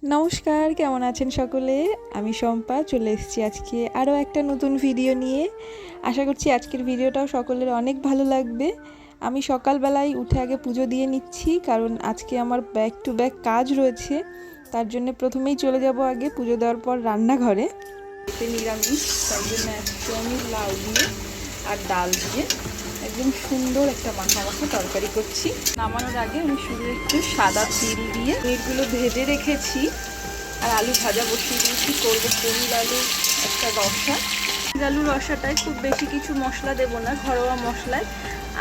নমস্কার, কেমন আছেন সকলে? আমি শম্পা চলে এসেছি আজকে আরও একটা নতুন ভিডিও নিয়ে। আশা করছি আজকের ভিডিওটাও সকলের অনেক ভালো লাগবে। আমি সকালবেলায় উঠে আগে পুজো দিয়ে নিচ্ছি, কারণ আজকে আমার ব্যাক টু ব্যাক কাজ রয়েছে। তার জন্য প্রথমেই চলে যাব আগে পুজো দেওয়ার পর রান্নাঘরে। নিরামিষ, তার জন্য আজকে আমি লাউ দিয়ে আর ডাল দিয়ে একদম সুন্দর একটা মাখা মাখা তরকারি করছি। নামানোর আগে আমি শুধু একটু সাদা তিল দিয়ে পনিরগুলো ভেজে রেখেছি আর আলু ভাজা বসিয়ে দিয়েছি। করবো পনির আলু একটা রসা। পনির আলুর রসাটায় খুব বেশি কিছু মশলা দেবো না, ঘরোয়া মশলায়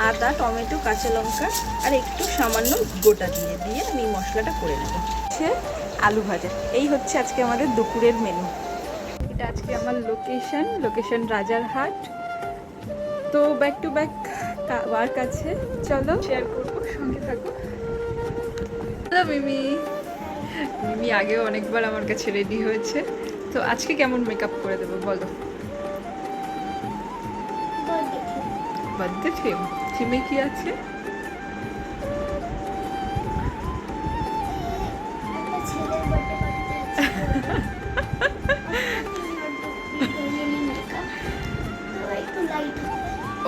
আদা, টমেটো, কাঁচা লঙ্কা আর একটু সামান্য গোটা দিয়ে দিয়ে আমি মশলাটা করে নেবো। হচ্ছে আলু ভাজা। এই হচ্ছে আজকে আমাদের দুপুরের মেনু। এটা আজকে আমার লোকেশন রাজারহাট। তো ব্যাক টু ব্যাক ওয়ার্ক আছে, চলো শেয়ার করবো, সঙ্গে থাকো। হ্যালো মিমি। মিমি আগেও অনেকবার আমার কাছে রেডি হয়েছে, তো আজকে কেমন মেকআপ করে দেবো বলো? Birthday theme. থিমে কি আছে?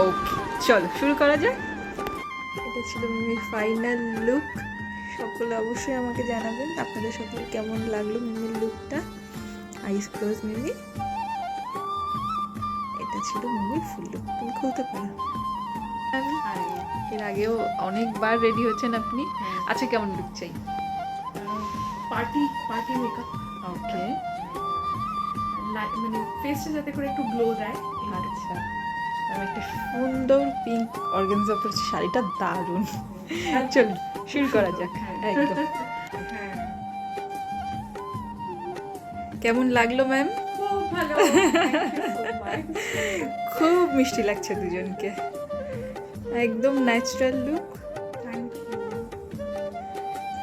ওকে, চলো শুরু করা যাক। এটা ছিল মিমির ফাইনাল লুক। সকলে অবশ্যই আমাকে জানাবেন আপনাদের সকলে কেমন লাগলো মিমির লুকটা। আইস ক্লোজ মিমি। এটা ছিল মিমির ফুল লুক। তুমি খুলতে পারো। এর আগেও অনেকবার রেডি হচ্ছেন আপনি। আচ্ছা, কেমন লুক চাই? Party makeup. ওকে, মানে ফেসটা যাতে করে একটু গ্লো দেয়। আচ্ছা। আমি একটা সুন্দর পিঙ্ক অর্গানজা পরেছি, শাড়িটা দারুণ। চল শুরু করা যাক। একদম। কেমন লাগলো ম্যাম? খুব ভালো। খুব মিষ্টি লাগছে দুজনকে, একদম natural look.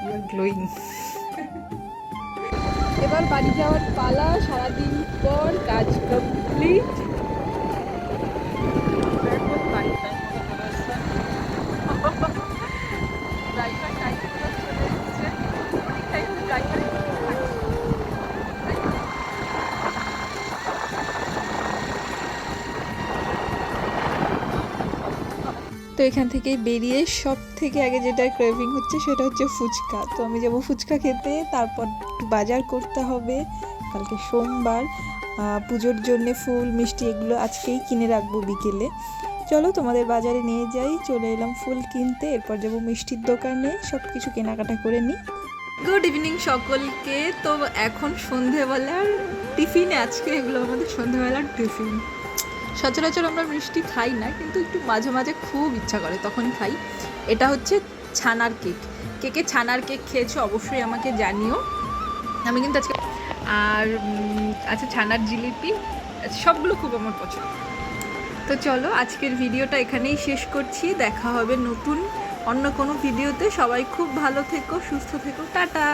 You are glowing. এবার বাড়ি যাওয়ার পালা। সারাদিন পর কাজ কমপ্লিট। তো এখান থেকে বেরিয়ে সব থেকে আগে যেটা ক্রেভিং হচ্ছে সেটা হচ্ছে ফুচকা। তো আমি যাবো ফুচকা খেতে, তারপর একটু বাজার করতে হবে। কালকে সোমবার, পুজোর জন্যে ফুল মিষ্টি এগুলো আজকেই কিনে রাখবো বিকেলে। চলো তোমাদের বাজারে নিয়ে যাই। চলে এলাম ফুল কিনতে, এরপর যাবো মিষ্টির দোকানে, সব কিছু কেনাকাটা করে নিই। গুড ইভিনিং সকলকে। তো এখন সন্ধেবেলার টিফিনে, আজকে এগুলো আমাদের সন্ধেবেলার টিফিন। সচরাচর আমরা মিষ্টি খাই না, কিন্তু একটু মাঝে মাঝে খুব ইচ্ছা করে তখন খাই। এটা হচ্ছে ছানার কেক। কেকে ছানার কেক খেয়েছো অবশ্যই আমাকে জানিও। আমি কিন্তু আজকে আর আচ্ছা ছানার জিলিপি, সবগুলো খুব আমার পছন্দ। তো চলো আজকের ভিডিওটা এখানেই শেষ করছি। দেখা হবে নতুন অন্য কোনো ভিডিওতে। সবাই খুব ভালো থেকো, সুস্থ থেকো, টাটা।